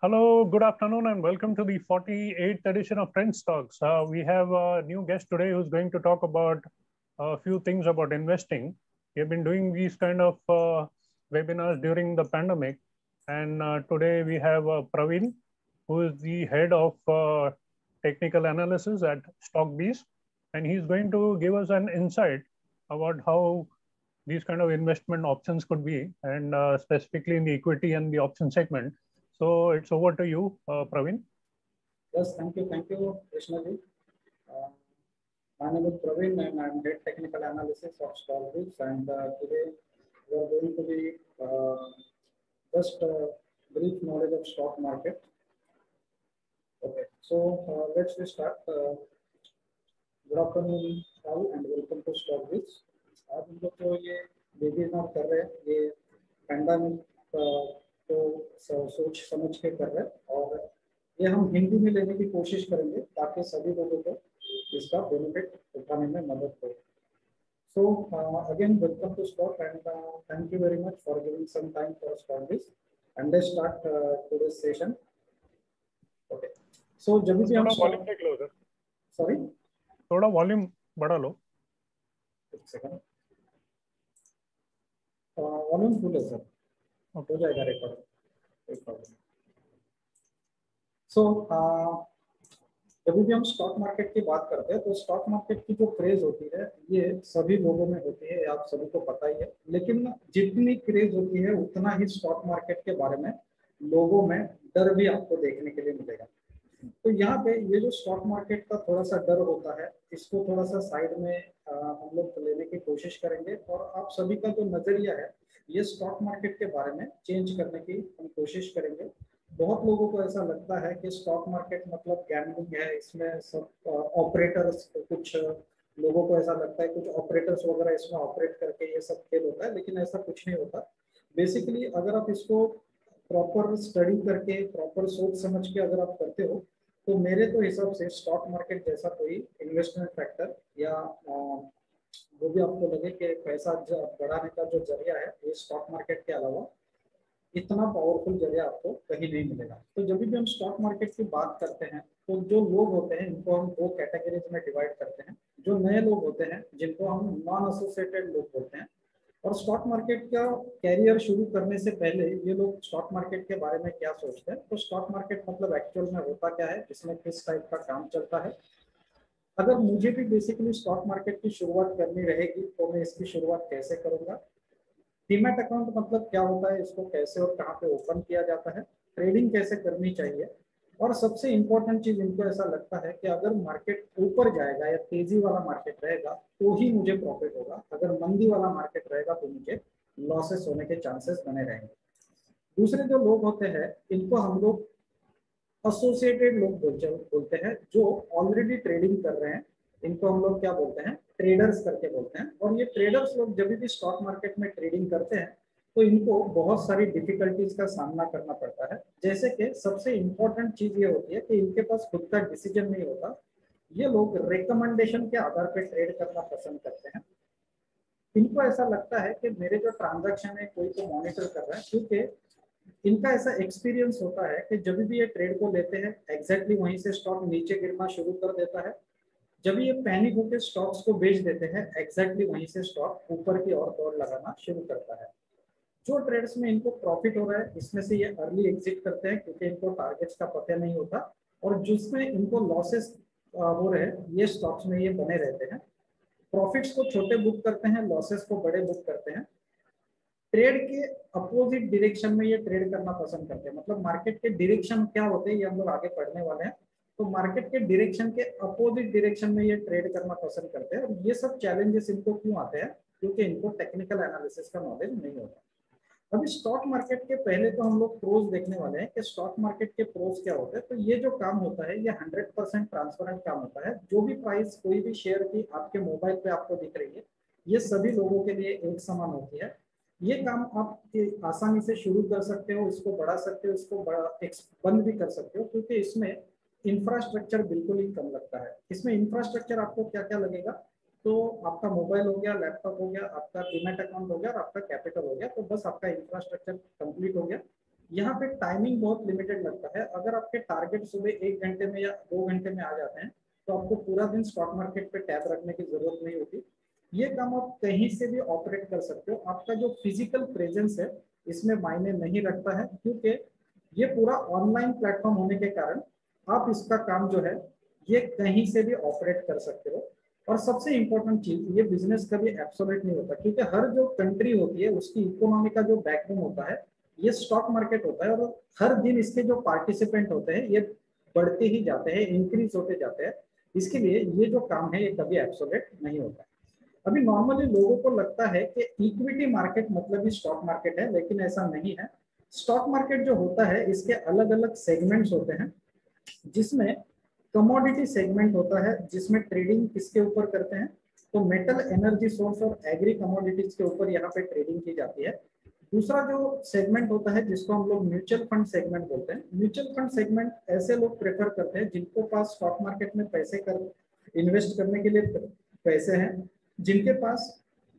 Hello, good afternoon, and welcome to the 48th edition of Trends Talks. We have a new guest today who's going to talk about a few things about investing. We have been doing these kind of webinars during the pandemic, and today we have Praveen, who is the head of technical analysis at StockBees, and he's going to give us an insight about how these kind of investment options could be, and specifically in the equity and the option segment. So it's over to you, Praveen. Yes, thank you, Krishnaji. My name is Praveen and I'm head technical analysis of StockBees, and today we are going to be just brief knowledge of stock market. Okay, so let's start. Good afternoon all and welcome to StockBees. आज हम लोग तो ये webinar कर रहे हैं, ये pandemic को सोच समझ के कर रहे हैं और ये हम हिंदी में लेने की कोशिश करेंगे ताकि सभी लोगों को इसका बेनिफिट उठाने में मदद हो. So again, welcome to Stock and thank you very much for giving some time for StockBees. And let's start today's session. Okay. So जब भी हम वॉल्यूम देख लो सर. सॉरी थोड़ा वॉल्यूम बढ़ा लो. एक सेकंड. वॉल्यूम फुल है सर. हो जाएगा रिकॉर्ड. सो जब भी हम स्टॉक मार्केट की बात करते हैं तो स्टॉक मार्केट की जो क्रेज होती है ये सभी लोगों में होती है, आप सभी को पता ही है. लेकिन जितनी क्रेज होती है उतना ही स्टॉक मार्केट के बारे में लोगों में डर भी आपको देखने के लिए मिलेगा. तो यहाँ पे ये जो स्टॉक मार्केट का थोड़ा सा डर होता है इसको थोड़ा सा साइड में हम लोग लेने की कोशिश करेंगे और आप सभी का जो नजरिया है ये स्टॉक मार्केट के बारे में चेंज करने की हम कोशिश करेंगे. बहुत लोगों को ऐसा लगता है कि स्टॉक मार्केट मतलब गैम्बलिंग है, इसमें सब ऑपरेटर्स, कुछ लोगों को ऐसा लगता है कुछ ऑपरेटर्स वगैरह इसमें ऑपरेट करके ये सब खेल होता है, लेकिन ऐसा कुछ नहीं होता. बेसिकली अगर आप इसको प्रॉपर स्टडी करके प्रॉपर सोच समझ के अगर आप करते हो तो मेरे तो हिसाब से स्टॉक मार्केट जैसा कोई इन्वेस्टमेंट फैक्टर या वो भी आपको लगे कि पैसा बढ़ाने का जो जरिया है ये स्टॉक मार्केट के अलावा इतना पावरफुल जरिया आपको कहीं नहीं मिलेगा. तो जब भी हम स्टॉक मार्केट की बात करते हैं तो जो लोग होते हैं इनको हम दो कैटेगरीज में डिवाइड करते हैं. जो नए लोग होते हैं जिनको हम नॉन एसोसिएटेड लोग बोलते हैं, और स्टॉक मार्केट का कैरियर शुरू करने से पहले ये लोग स्टॉक मार्केट के बारे में क्या सोचते हैं. तो स्टॉक मार्केट मतलब एक्चुअल में होता क्या है, इसमें किस टाइप का काम चलता है. अगर मुझे भी बेसिकली स्टॉक मार्केट की शुरुआत करनी रहेगी तो मैं इसकी शुरुआत कैसे करूंगा. डीमैट अकाउंट मतलब क्या होता है, इसको कैसे और कहाँ पे ओपन किया जाता है, ट्रेडिंग कैसे करनी चाहिए, और सबसे इंपॉर्टेंट चीज इनको ऐसा लगता है कि अगर मार्केट ऊपर जाएगा या तेजी वाला मार्केट रहेगा तो ही मुझे प्रॉफिट होगा, अगर मंदी वाला मार्केट रहेगा तो मुझे लॉसेस होने के चांसेस बने रहेंगे. दूसरे जो लोग होते हैं इनको हम लोग एसोसिएटेड लोग बोलते हैं, जो ऑलरेडी ट्रेडिंग कर रहे हैं. इनको हम लोग क्या बोलते हैं, ट्रेडर्स करके बोलते हैं. और ये ट्रेडर्स लोग जब भी स्टॉक मार्केट में ट्रेडिंग करते हैं तो इनको बहुत सारी डिफिकल्टीज का सामना करना पड़ता है. जैसे कि सबसे इंपॉर्टेंट चीज ये होती है कि इनके पास खुद का डिसीजन नहीं होता. ये लोग रिकमेंडेशन के आधार पर ट्रेड करना पसंद करते हैं. इनको ऐसा लगता है कि मेरे जो ट्रांजैक्शन है कोई तो मॉनिटर कर रहा है, क्योंकि इनका ऐसा एक्सपीरियंस होता है कि जब भी ये ट्रेड को लेते हैं एग्जैक्टली वहीं से स्टॉक नीचे गिरना शुरू कर देता है. जब ये पैनिक होकर स्टॉक्स को बेच देते हैं एग्जैक्टली वहीं से स्टॉक ऊपर की ओर दौड़ लगाना शुरू करता है. जो ट्रेड्स में इनको प्रॉफिट हो रहा है इसमें से ये अर्ली एग्जिट करते हैं क्योंकि इनको टारगेट्स का पता नहीं होता, और जिसमें इनको लॉसेस हो रहे हैं ये स्टॉक्स में ये बने रहते हैं. प्रॉफिट्स को छोटे बुक करते हैं, लॉसेस को बड़े बुक करते हैं. ट्रेड के अपोजिट डायरेक्शन में ये ट्रेड करना पसंद करते हैं. मतलब मार्केट के डायरेक्शन क्या होते हैं ये हम लोग आगे पढ़ने वाले हैं. तो मार्केट के डायरेक्शन के अपोजिट डायरेक्शन में ये ट्रेड करना पसंद करते हैं. और ये सब चैलेंजेस इनको क्यों आते हैं, क्योंकि इनको टेक्निकल एनालिसिस का नॉलेज नहीं होता. अभी स्टॉक मार्केट के पहले तो हम लोग प्रोज देखने वाले हैं कि स्टॉक मार्केट के प्रोज क्या होते हैं. तो ये जो काम होता है ये 100% ट्रांसपेरेंट काम होता है. जो भी प्राइस कोई भी शेयर की आपके मोबाइल पे आपको दिख रही है ये सभी लोगों के लिए एक समान होती है. ये काम आप आसानी से शुरू कर सकते हो, इसको बढ़ा सकते हो, इसको बंद भी कर सकते हो, क्योंकि इसमें इंफ्रास्ट्रक्चर बिल्कुल ही कम लगता है. इसमें इंफ्रास्ट्रक्चर आपको क्या क्या लगेगा, तो आपका मोबाइल हो गया, लैपटॉप हो गया, आपका डीमैट अकाउंट हो गया और आपका कैपिटल हो गया. तो बस आपका इंफ्रास्ट्रक्चर कंप्लीट हो गया. यहाँ पे टाइमिंग बहुत लिमिटेड लगता है। अगर आपके टारगेट सुबह 1 घंटे में या 2 घंटे में आ जाते हैं तो आपको पूरा दिन स्टॉक मार्केट पे टैब रखने की जरूरत नहीं होती। ये काम आप कहीं से भी ऑपरेट कर सकते हो। आपका जो फिजिकल प्रेजेंस है इसमें मायने नहीं रखता है, क्योंकि ये पूरा ऑनलाइन प्लेटफॉर्म होने के कारण आप इसका काम जो है ये कहीं से भी ऑपरेट कर सकते हो। और सबसे इंपॉर्टेंट चीज, ये बिजनेस कभी एब्सोल्यूट नहीं होता, क्योंकि हर जो कंट्री होती है उसकी इकोनॉमी का जो बैकबोन होता है ये स्टॉक मार्केट होता है। और हर दिन इसके जो पार्टिसिपेंट होते हैं ये बढ़ते ही जाते हैं, इंक्रीज होते जाते हैं। इसके लिए ये जो काम है ये कभी एब्सोल्यूट नहीं होता। अभी नॉर्मली लोगों को लगता है कि इक्विटी मार्केट मतलब ही स्टॉक मार्केट है, लेकिन ऐसा नहीं है। स्टॉक मार्केट जो होता है इसके अलग अलग सेगमेंट्स होते हैं, जिसमें कमोडिटी सेगमेंट होता है जिसमें ट्रेडिंग किसके ऊपर करते हैं, तो मेटल, एनर्जी सोर्स और एग्री कमोडिटीज के ऊपर यहाँ पे ट्रेडिंग की जाती है। दूसरा जो सेगमेंट होता है जिसको हम लोग म्यूचुअल फंड सेगमेंट बोलते हैं। म्यूचुअल फंड सेगमेंट ऐसे लोग प्रेफर करते हैं जिनको पास स्टॉक मार्केट में पैसे कर इन्वेस्ट करने के लिए पैसे हैं, जिनके पास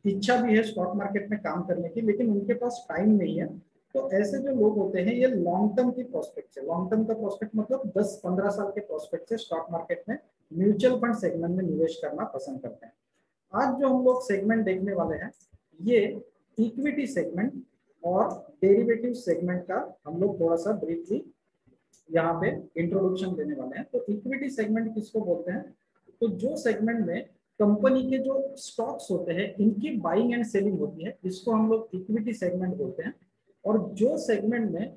इच्छा भी है स्टॉक मार्केट में काम करने की, लेकिन उनके पास टाइम नहीं है। तो ऐसे जो लोग होते हैं ये लॉन्ग टर्म की प्रोस्पेक्ट से, लॉन्ग टर्म का प्रोस्पेक्ट मतलब 10-15 साल के प्रोस्पेक्ट से स्टॉक मार्केट में म्यूचुअल फंड सेगमेंट में निवेश करना पसंद करते हैं। आज जो हम लोग सेगमेंट देखने वाले हैं ये इक्विटी सेगमेंट और डेरिवेटिव सेगमेंट का हम लोग थोड़ा सा ब्रीफली यहाँ पे इंट्रोडक्शन देने वाले हैं। तो इक्विटी सेगमेंट किसको बोलते हैं, तो जो सेगमेंट में कंपनी के जो स्टॉक्स होते हैं इनकी बाइंग एंड सेलिंग होती है, इसको हम लोग इक्विटी सेगमेंट बोलते हैं। और जो सेगमेंट में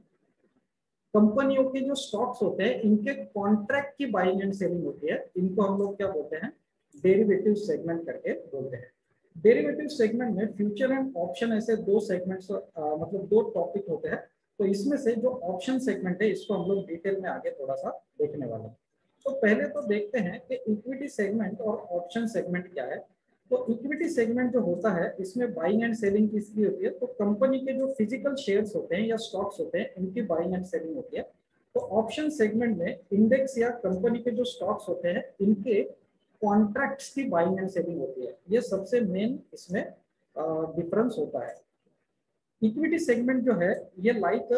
कंपनियों के जो स्टॉक्स होते हैं इनके कॉन्ट्रैक्ट की बाइंग एंड सेलिंग होती है, इनको हम लोग क्या बोलते हैं, डेरिवेटिव सेगमेंट करके बोलते हैं। डेरिवेटिव सेगमेंट में फ्यूचर एंड ऑप्शन ऐसे दो सेगमेंट्स मतलब दो टॉपिक होते हैं। तो इसमें से जो ऑप्शन सेगमेंट है इसको हम लोग डिटेल में आगे थोड़ा सा देखने वाले हैं। तो पहले तो देखते हैं कि इक्विटी सेगमेंट और ऑप्शन सेगमेंट क्या है। तो इक्विटी सेगमेंट जो होता है इसमें बाइंग एंड सेलिंग किसकी होती है, तो कंपनी के जो फिजिकल शेयर्स होते हैं या स्टॉक्स होते हैं इनकी बाइंग एंड सेलिंग होती है। तो ऑप्शन सेगमेंट में इंडेक्स या कंपनी के जो स्टॉक्स होते हैं इनके कॉन्ट्रैक्ट्स की बाइंग एंड सेलिंग होती है। ये सबसे मेन इसमें डिफरेंस होता है। इक्विटी सेगमेंट जो है ये लाइक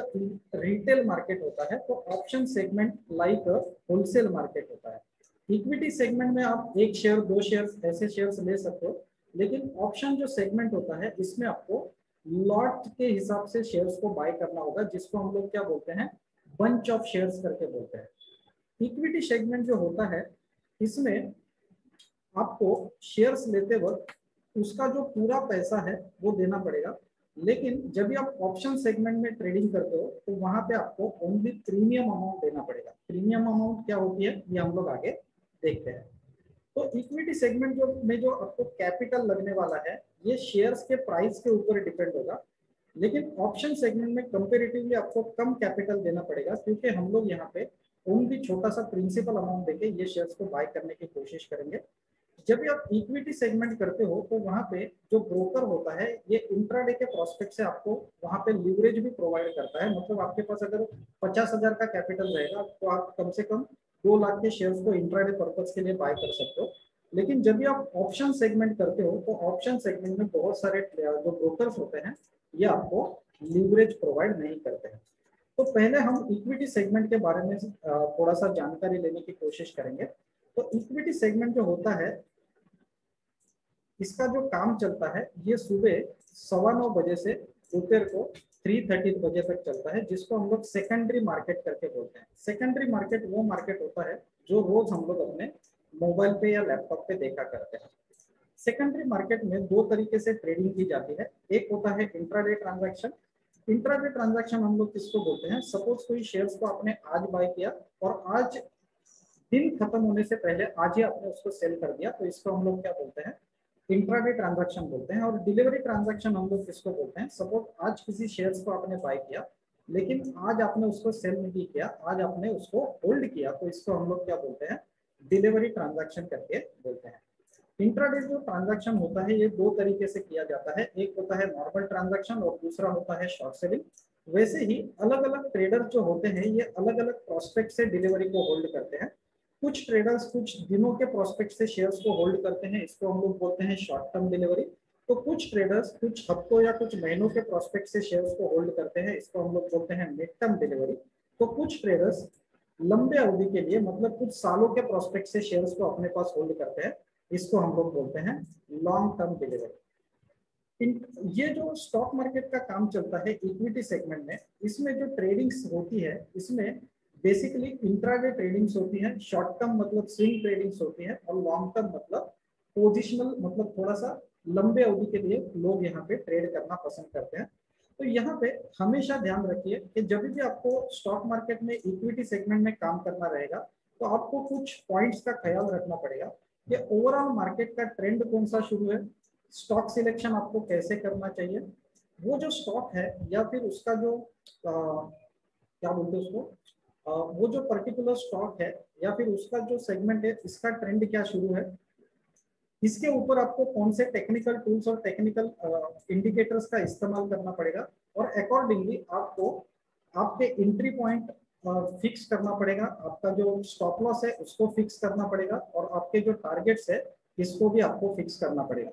रिटेल मार्केट होता है, तो option segment like wholesale market होता है। इक्विटी सेगमेंट में आप एक शेयर, दो शेयर ऐसे शेयर्स ले सकते हो, लेकिन ऑप्शन जो सेगमेंट होता है इसमें आपको लॉट के हिसाब से शेयर्स को बाय करना होगा, जिसको हम लोग क्या बोलते हैं, बंच ऑफ शेयर्स करके बोलते हैं। इक्विटी सेगमेंट जो होता है इसमें आपको शेयर्स लेते वक्त उसका जो पूरा पैसा है वो देना पड़ेगा, लेकिन जब भी आप ऑप्शन सेगमेंट में ट्रेडिंग करते हो तो वहां पे आपको ओनली प्रीमियम अमाउंट देना पड़ेगा। प्रीमियम अमाउंट क्या होती है ये हम लोग आगे देखते हैं। तो इक्विटी सेगमेंट जो में जो आपको कैपिटल लगने वाला है ये शेयर्स के प्राइस के ऊपर डिपेंड होगा, लेकिन ऑप्शन सेगमेंट में कंपेरेटिवली आपको कम कैपिटल देना पड़ेगा, क्योंकि हम लोग यहाँ पे ओनली छोटा सा प्रिंसिपल अमाउंट देके ये शेयर्स को बाय करने की कोशिश करेंगे। जब भी आप इक्विटी सेगमेंट करते हो तो वहां पे जो ब्रोकर होता है ये इंट्राडे के प्रोस्पेक्ट से आपको वहां पे लिवरेज भी प्रोवाइड करता है। मतलब आपके पास अगर 50,000 का कैपिटल रहेगा तो आप कम से कम 2 लाख के शेयर्स को इंट्राडे पर्पज के लिए बाय कर सकते हो। लेकिन जब भी आप ऑप्शन सेगमेंट करते हो तो ऑप्शन सेगमेंट में बहुत सारे जो ब्रोकर्स होते हैं ये आपको लीवरेज प्रोवाइड नहीं करते हैं। तो पहले हम इक्विटी सेगमेंट के बारे में थोड़ा सा जानकारी लेने की कोशिश करेंगे। तो इक्विटी सेगमेंट जो होता है इसका जो काम चलता है ये सुबह 9:15 बजे से दोपहर को 3:30 बजे तक चलता है, जिसको हम लोग सेकेंडरी मार्केट करके बोलते हैं। सेकेंडरी मार्केट वो मार्केट होता है जो रोज हम लोग अपने मोबाइल पे या लैपटॉप पे देखा करते हैं। सेकेंडरी मार्केट में दो तरीके से ट्रेडिंग की जाती है। एक होता है इंट्राडे ट्रांजैक्शन। इंट्राडे ट्रांजैक्शन हम लोग किसको बोलते हैं, सपोज कोई शेयर्स को आपने आज बाय किया और आज दिन खत्म होने से पहले आज ही आपने उसको सेल कर दिया, तो इसको हम लोग क्या बोलते हैं, इंट्राडे ट्रांजैक्शन बोलते हैं। और डिलीवरी ट्रांजैक्शन हम लोग किसको बोलते हैं, सपोज आज किसी शेयर्स को आपने बाय किया लेकिन आज आपने उसको सेल नहीं किया, आज आपने उसको होल्ड किया, तो इसको हम लोग क्या बोलते हैं, डिलीवरी ट्रांजैक्शन करके बोलते हैं। इंट्राडे जो ट्रांजैक्शन होता है ये दो तरीके से किया जाता है, एक होता है नॉर्मल ट्रांजैक्शन और दूसरा होता है शॉर्ट सेलिंग। वैसे ही अलग अलग ट्रेडर जो होते हैं ये अलग अलग प्रोस्पेक्ट से डिलीवरी को होल्ड करते हैं। कुछ ट्रेडर्स कुछ दिनों के प्रोस्पेक्ट से शेयर्स को होल्ड करते हैं, इसको हम लोग बोलते हैं शॉर्ट टर्म डिलीवरी। तो कुछ ट्रेडर्स कुछ हफ्तों या कुछ महीनों के प्रोस्पेक्ट से शेयर्स को होल्ड करते हैं, इसको हम लोग बोलते हैं मिड टर्म डिलीवरी। तो कुछ ट्रेडर्स लंबे अवधि के लिए मतलब कुछ सालों के प्रोस्पेक्ट से शेयर्स को अपने पास होल्ड करते हैं, इसको हम लोग बोलते हैं लॉन्ग टर्म डिलीवरी। ये जो स्टॉक मार्केट का काम चलता है इक्विटी सेगमेंट में, इसमें जो ट्रेडिंग्स होती है इसमें बेसिकली इंट्राडे ट्रेडिंग्स होती है, शॉर्ट टर्म मतलब स्विंग ट्रेडिंग्स होती है, और लॉन्ग टर्म मतलब पोजिशनल मतलब थोड़ा सा लंबे अवधि के लिए लोग यहाँ पे ट्रेड करना पसंद करते हैं। तो यहाँ पे हमेशा ध्यान रखिए कि जब भी आपको स्टॉक मार्केट में इक्विटी सेगमेंट में काम करना रहेगा तो आपको कुछ पॉइंट्स का ख्याल रखना पड़ेगा कि ओवरऑल मार्केट का ट्रेंड कौन सा शुरू है, स्टॉक सिलेक्शन आपको कैसे करना चाहिए, वो जो स्टॉक है या फिर उसका जो क्या बोलते हैं उसको वो जो पर्टिकुलर स्टॉक है या फिर उसका जो सेगमेंट है इसका ट्रेंड क्या शुरू है, इसके ऊपर आपको कौन से टेक्निकल टूल्स और टेक्निकल इंडिकेटर्स का इस्तेमाल करना पड़ेगा, और अकॉर्डिंगली आपको आपके एंट्री पॉइंट फिक्स करना पड़ेगा, आपका जो स्टॉप लॉस है उसको फिक्स करना पड़ेगा, और आपके जो टारगेट्स है इसको भी आपको फिक्स करना पड़ेगा।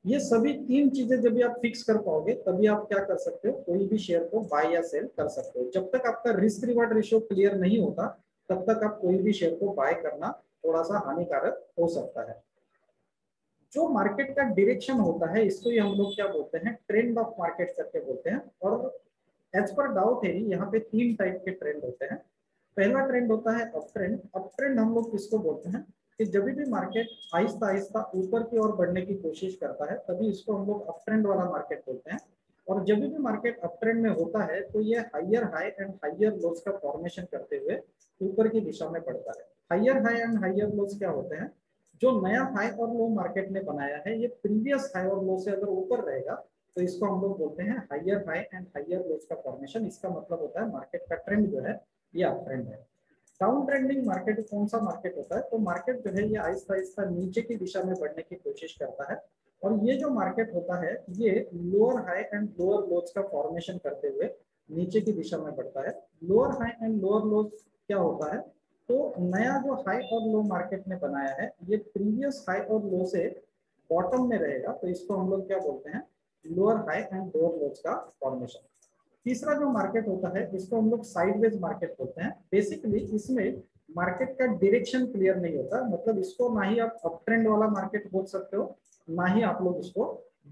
ये सभी तीन चीजें जब भी आप फिक्स कर पाओगे तभी आप क्या कर सकते हो, कोई भी शेयर को बाय या सेल कर सकते हो। जब तक आपका रिस्क रिवार्ड रेशियो क्लियर नहीं होता तब तक आप कोई भी शेयर को बाय करना थोड़ा सा हानिकारक हो सकता है। जो मार्केट का डायरेक्शन होता है इसको ही हम लोग क्या बोलते हैं, ट्रेंड ऑफ मार्केट करके बोलते हैं। और एज पर डाउ थ्योरी यहाँ पे तीन टाइप के ट्रेंड होते हैं। पहला ट्रेंड होता है अप ट्रेंड। अप ट्रेंड हम लोग किसको बोलते हैं कि जब भी मार्केट आहिस्ता आहिस्ता ऊपर की ओर बढ़ने की कोशिश करता है तभी इसको हम लोग अप ट्रेंड वाला मार्केट बोलते हैं। और जब भी मार्केट अप ट्रेंड में होता है तो ये हाइयर हाई एंड हाइयर लोज का फॉर्मेशन करते हुए ऊपर की दिशा में बढ़ता है। हाइयर हाई एंड हाइयर लोज क्या होते हैं, जो नया हाई और लो मार्केट ने बनाया है ये प्रीवियस हाई और लो से अगर ऊपर रहेगा तो इसको हम लोग बोलते हैं हाइयर हाई एंड हाइयर लोज का फॉर्मेशन। इसका मतलब होता है मार्केट का ट्रेंड जो है ये अप ट्रेंड है। डाउन ट्रेंडिंग मार्केट कौन सा मार्केट होता है, तो मार्केट जो है ये आहिस्ता आहिस्ता नीचे की दिशा में बढ़ने की कोशिश करता है, और ये जो मार्केट होता है ये लोअर हाई एंड लोअर लोज का फॉर्मेशन करते हुए नीचे की दिशा में बढ़ता है। लोअर हाई एंड लोअर लोज क्या होता है, तो नया जो हाई और लो मार्केट ने बनाया है ये प्रीवियस हाई और लो से बॉटम में रहेगा, तो इसको हम लोग क्या बोलते हैं, लोअर हाई एंड लोअर लोज का फॉर्मेशन। तीसरा जो मार्केट होता है इसको हम लोग साइडवेज मार्केट बोलते हैं। बेसिकली इसमें मार्केट का डायरेक्शन क्लियर नहीं होता, मतलब इसको ना ही आप अप ट्रेंड वाला मार्केट बोल सकते हो ना ही आप लोग इसको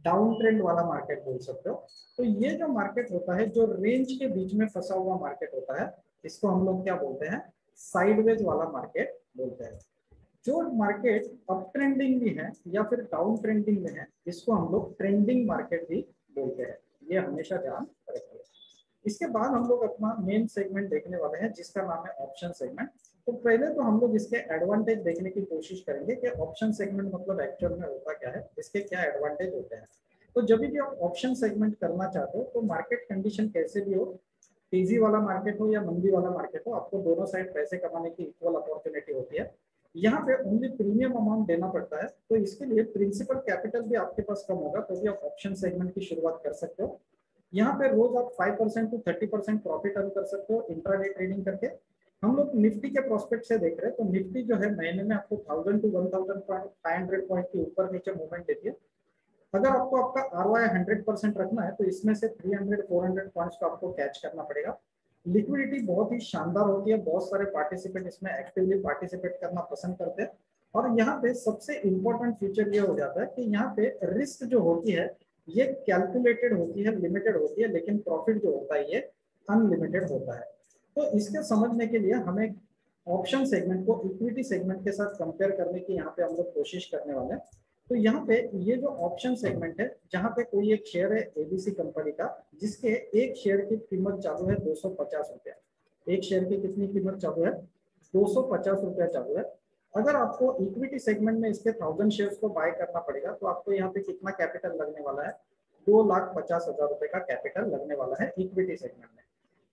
डाउन ट्रेंड वाला मार्केट बोल सकते हो। तो ये जो मार्केट होता है जो रेंज के बीच में फंसा हुआ मार्केट होता है इसको हम लोग क्या बोलते हैं, साइडवेज वाला मार्केट बोलते हैं। जो मार्केट अप ट्रेंडिंग भी है या फिर डाउन ट्रेंडिंग में है इसको हम लोग ट्रेंडिंग मार्केट भी बोलते हैं, ये हमेशा ध्यान रखिए। इसके बाद हम लोग अपना मेन सेगमेंट देखने वाले हैं जिसका नाम है ऑप्शन सेगमेंट। तो पहले तो हम लोग इसके एडवांटेज देखने की कोशिश करेंगे कि ऑप्शन सेगमेंट मतलब एक्चुअल में होता क्या है, इसके क्या एडवांटेज होते हैं। तो जब भी आप ऑप्शन सेगमेंट करना चाहते हो तो मार्केट कंडीशन कैसे भी हो, तेजी वाला मार्केट हो या मंदी वाला मार्केट हो, आपको दोनों साइड पैसे कमाने की इक्वल अपॉर्चुनिटी होती है। यहाँ पे ओनली प्रीमियम अमाउंट देना पड़ता है, तो इसके लिए प्रिंसिपल कैपिटल भी आपके पास कम होगा तो भी आप ऑप्शन सेगमेंट की शुरुआत कर सकते हो। यहाँ पे रोज आप 5% टू 30% प्रॉफिट अर्न कर सकते हो इंट्राडे ट्रेडिंग करके। हम लोग निफ्टी के प्रोस्पेक्ट से देख रहे हैं तो निफ्टी जो है महीने में आपको 1000 टू 1500 पॉइंट के ऊपर नीचे मूवमेंट देती है। अगर आपको आपका आरओआई 100% रखना है तो इसमें से 300-400 पॉइंट्स को आपको कैच करना पड़ेगा। लिक्विडिटी बहुत ही शानदार होती है, बहुत सारे पार्टिसिपेंट इसमें एक्टिवली पार्टिसिपेट करना पसंद करते हैं। और यहाँ पे सबसे इंपॉर्टेंट फीचर ये हो जाता है कि यहाँ पे रिस्क जो होती है ये कैलकुलेटेड होती है, लिमिटेड होती है, लेकिन प्रॉफिट जो होता है ये अनलिमिटेड होता है। तो इसके समझने के लिए हमें ऑप्शन सेगमेंट को इक्विटी सेगमेंट के साथ कंपेयर करने की यहाँ पे हम लोग कोशिश करने वाले हैं। तो यहाँ पे ये जो ऑप्शन सेगमेंट है जहाँ पे कोई एक शेयर है एबीसी कंपनी का जिसके एक शेयर की कीमत चालू है 250 रुपया। एक शेयर की कितनी कीमत चालू है, 250 रुपया चालू है। अगर आपको इक्विटी सेगमेंट में इसके 1000 शेयर्स को बाय करना पड़ेगा तो आपको यहाँ पे कितना कैपिटल लगने वाला है, 2,50,000 रुपए का कैपिटल लगने वाला है इक्विटी सेगमेंट में।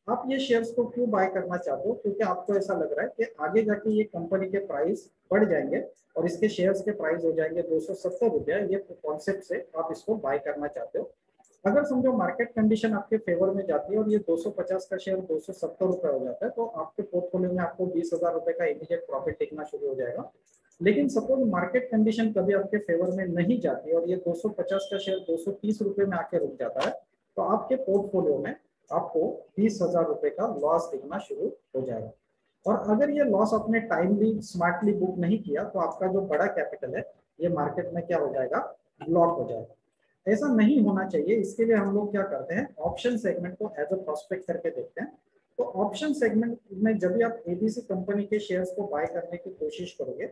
आप ये शेयर्स को क्यों बाय करना चाहते हो, क्योंकि आपको ऐसा लग रहा है कि आगे जाके ये कंपनी के प्राइस बढ़ जाएंगे और इसके शेयर्स के प्राइस हो जाएंगे 270 रुपया। ये कॉन्सेप्ट से आप इसको बाय करना चाहते हो। अगर समझो मार्केट कंडीशन आपके फेवर में जाती है और ये 250 का शेयर 270 रुपये हो जाता है तो आपके पोर्टफोलियो में आपको 20,000 रुपए का इमीडिएट प्रॉफिट दिखना शुरू हो जाएगा। लेकिन सपोज मार्केट कंडीशन कभी आपके फेवर में नहीं जाती और ये 250 का शेयर 230 रुपए में आके रुक जाता है, तो आपके पोर्टफोलियो में आपको 20,000 रुपए का लॉस दिखना शुरू हो जाएगा। और अगर ये लॉस आपने टाइमली स्मार्टली बुक नहीं किया तो आपका जो बड़ा कैपिटल है ये मार्केट में क्या हो जाएगा, ब्लॉक हो जाएगा। ऐसा नहीं होना चाहिए। इसके लिए हम लोग क्या करते हैं, ऑप्शन सेगमेंट को एज अ प्रोस्पेक्ट करके देखते हैं। तो ऑप्शन सेगमेंट में जब भी आप एबीसी कंपनी के शेयर्स को बाय करने की कोशिश करोगे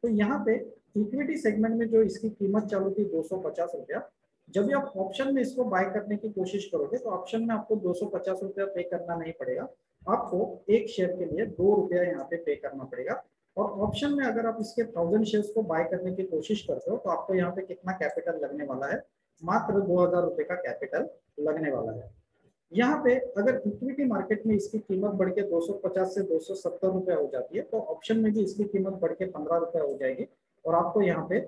तो यहाँ पे इक्विटी सेगमेंट में जो इसकी कीमत चालू थी 250 रुपया, जब भी आप ऑप्शन में इसको बाय करने की कोशिश करोगे तो ऑप्शन में आपको 250 रुपया पे करना नहीं पड़ेगा, आपको एक शेयर के लिए 2 रुपया यहाँ पे करना पड़ेगा। और ऑप्शन में अगर आप इसके 1000 शेयर्स को बाय करने की कोशिश करते हो तो आपको यहाँ पे कितना कैपिटल लगने वाला है, मात्र 2000 रुपए का कैपिटल लगने वाला है। यहाँ पे अगर इक्विटी मार्केट में इसकी कीमत बढ़ के 250 से 270 रुपया हो जाती है तो ऑप्शन में भी इसकी कीमत बढ़ के 15 रुपया हो जाएगी और आपको यहाँ पे